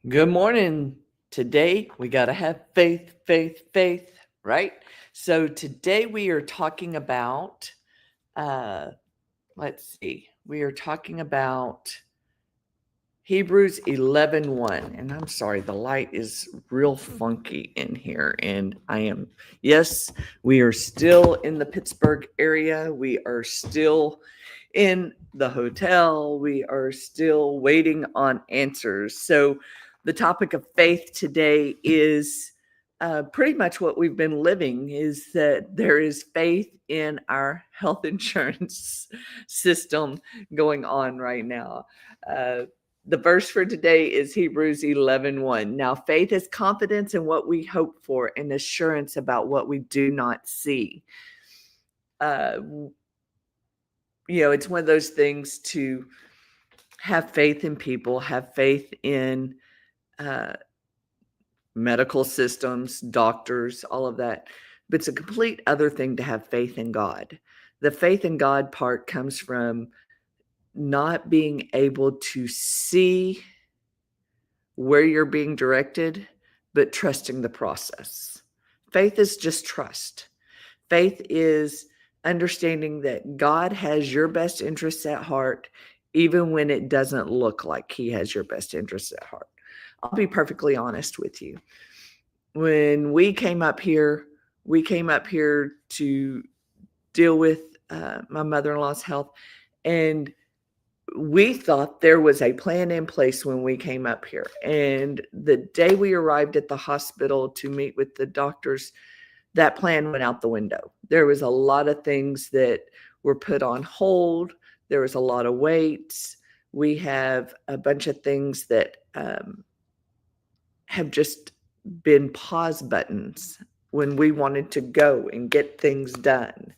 Good morning. Today we got to have faith, faith, faith, right? So today we are talking about, we are talking about Hebrews 11:1. And I'm sorry, the light is real funky in here. Yes, we are still in the Pittsburgh area. We are still in the hotel. We are still waiting on answers. So the topic of faith today is pretty much what we've been living, is that there is faith in our health insurance system going on right now. The verse for today is Hebrews 11:1. Now, faith is confidence in what we hope for and assurance about what we do not see. It's one of those things to have faith in people, have faith in medical systems, doctors, all of that. But it's a complete other thing to have faith in God. The faith in God part comes from not being able to see where you're being directed, but trusting the process. Faith is just trust. Faith is understanding that God has your best interests at heart, even when it doesn't look like He has your best interests at heart. I'll be perfectly honest with you. When we came up here to deal with my mother-in-law's health, and we thought there was a plan in place when we came up here. And the day we arrived at the hospital to meet with the doctors, that plan went out the window. There was a lot of things that were put on hold. There was a lot of waits. We have a bunch of things that have just been pause buttons when we wanted to go and get things done.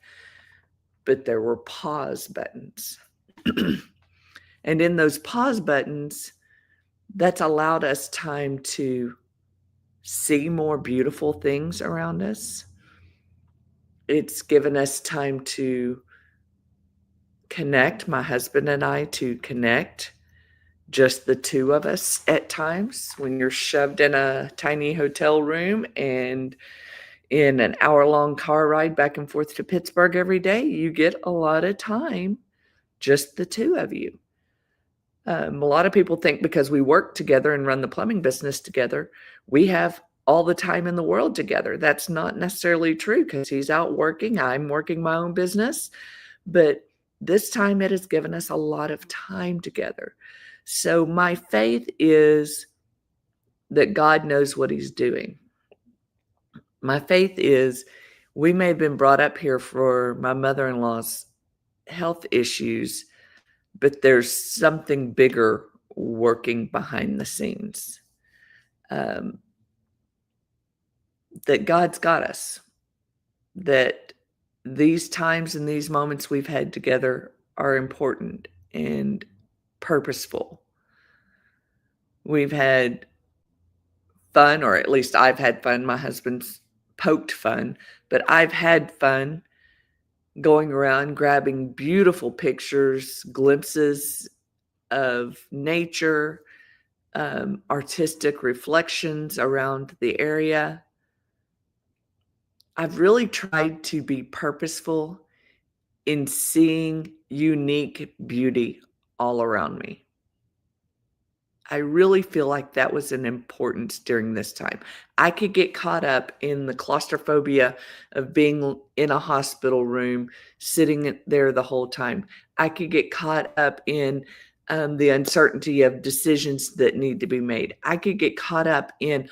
But there were pause buttons. And in those pause buttons, that's allowed us time to see more beautiful things around us. It's given us time to connect, my husband and I, to connect, just the two of us at times. When you're shoved in a tiny hotel room and in an hour-long car ride back and forth to Pittsburgh every day, you get a lot of time, just the two of you. A lot of people think because we work together and run the plumbing business together, we have all the time in the world together. That's not necessarily true, because he's out working, I'm working my own business. But this time it has given us a lot of time together. So my faith is that God knows what He's doing. My faith is we may have been brought up here for my mother-in-law's health issues, but there's something bigger working behind the scenes. That God's got us. That these times and these moments we've had together are important and purposeful. We've had fun, or at least I've had fun. My husband's poked fun, but I've had fun going around grabbing beautiful pictures, glimpses of nature, artistic reflections around the area. I've really tried to be purposeful in seeing unique beauty all around me. I really feel like that was an importance during this time. I could get caught up in the claustrophobia of being in a hospital room, sitting there the whole time. I could get caught up in the uncertainty of decisions that need to be made. I could get caught up in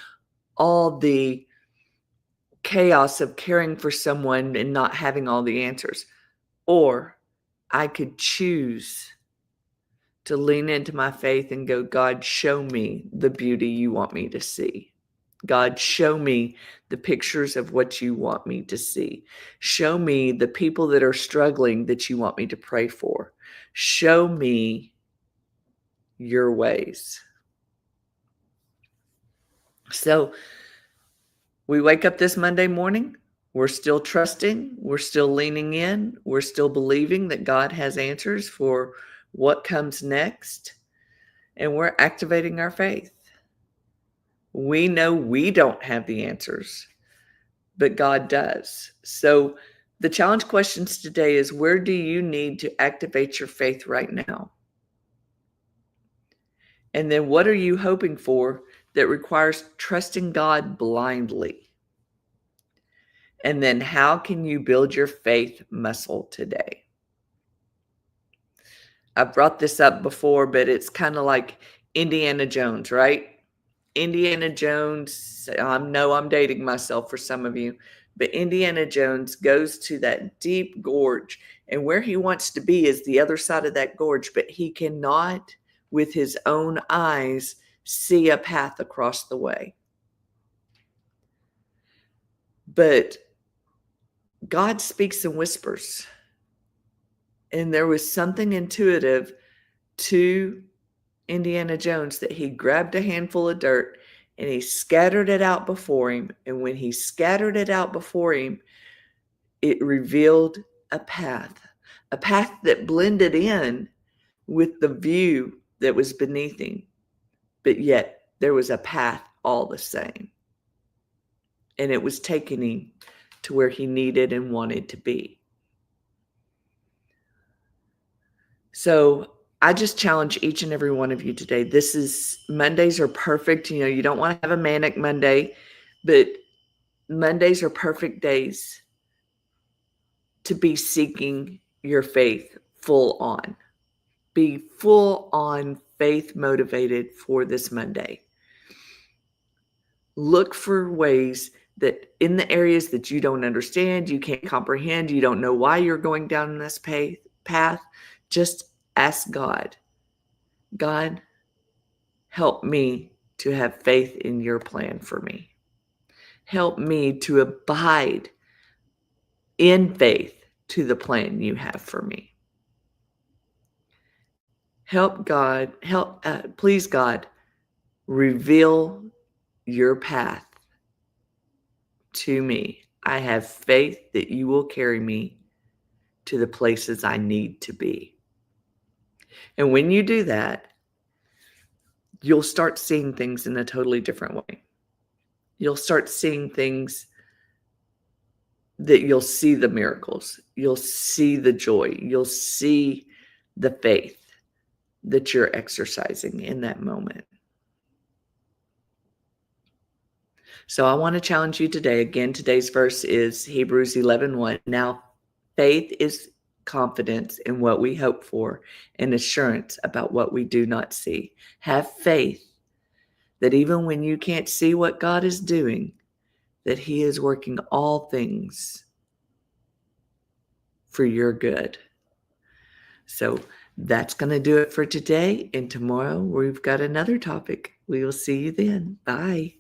all the chaos of caring for someone and not having all the answers. Or I could choose to lean into my faith and go, God, show me the beauty you want me to see. God, show me the pictures of what you want me to see. Show me the people that are struggling that you want me to pray for. Show me your ways. So we wake up this Monday morning. We're still trusting. We're still leaning in. We're still believing that God has answers for what comes next. And we're activating our faith. We know we don't have the answers, but God does. So the challenge questions today is, where do you need to activate your faith right now? And then what are you hoping for that requires trusting God blindly? And then how can you build your faith muscle today? I've brought this up before, but it's kind of like Indiana Jones, right? Indiana Jones, I know I'm dating myself for some of you, but Indiana Jones goes to that deep gorge, and where he wants to be is the other side of that gorge, but he cannot, with his own eyes, see a path across the way. But God speaks in whispers, and there was something intuitive to Indiana Jones that he grabbed a handful of dirt and he scattered it out before him. And when he scattered it out before him, it revealed a path that blended in with the view that was beneath him. But yet there was a path all the same. And it was taking him to where he needed and wanted to be. So I just challenge each and every one of you today. Mondays are perfect. You don't want to have a manic Monday, but Mondays are perfect days to be seeking your faith full on. Be full on faith motivated for this Monday. Look for ways that in the areas that you don't understand, you can't comprehend, you don't know why you're going down this path, just ask God, God, help me to have faith in your plan for me. Help me to abide in faith to the plan you have for me. Please God, reveal your path to me. I have faith that you will carry me to the places I need to be. And when you do that, you'll start seeing things in a totally different way. You'll start seeing things that you'll see the miracles. You'll see the joy. You'll see the faith that you're exercising in that moment. So I want to challenge you today. Again, today's verse is Hebrews 11:1. Now, faith is confidence in what we hope for and assurance about what we do not see. Have faith that even when you can't see what God is doing, that He is working all things for your good. So that's going to do it for today. And tomorrow we've got another topic. We will see you then. Bye.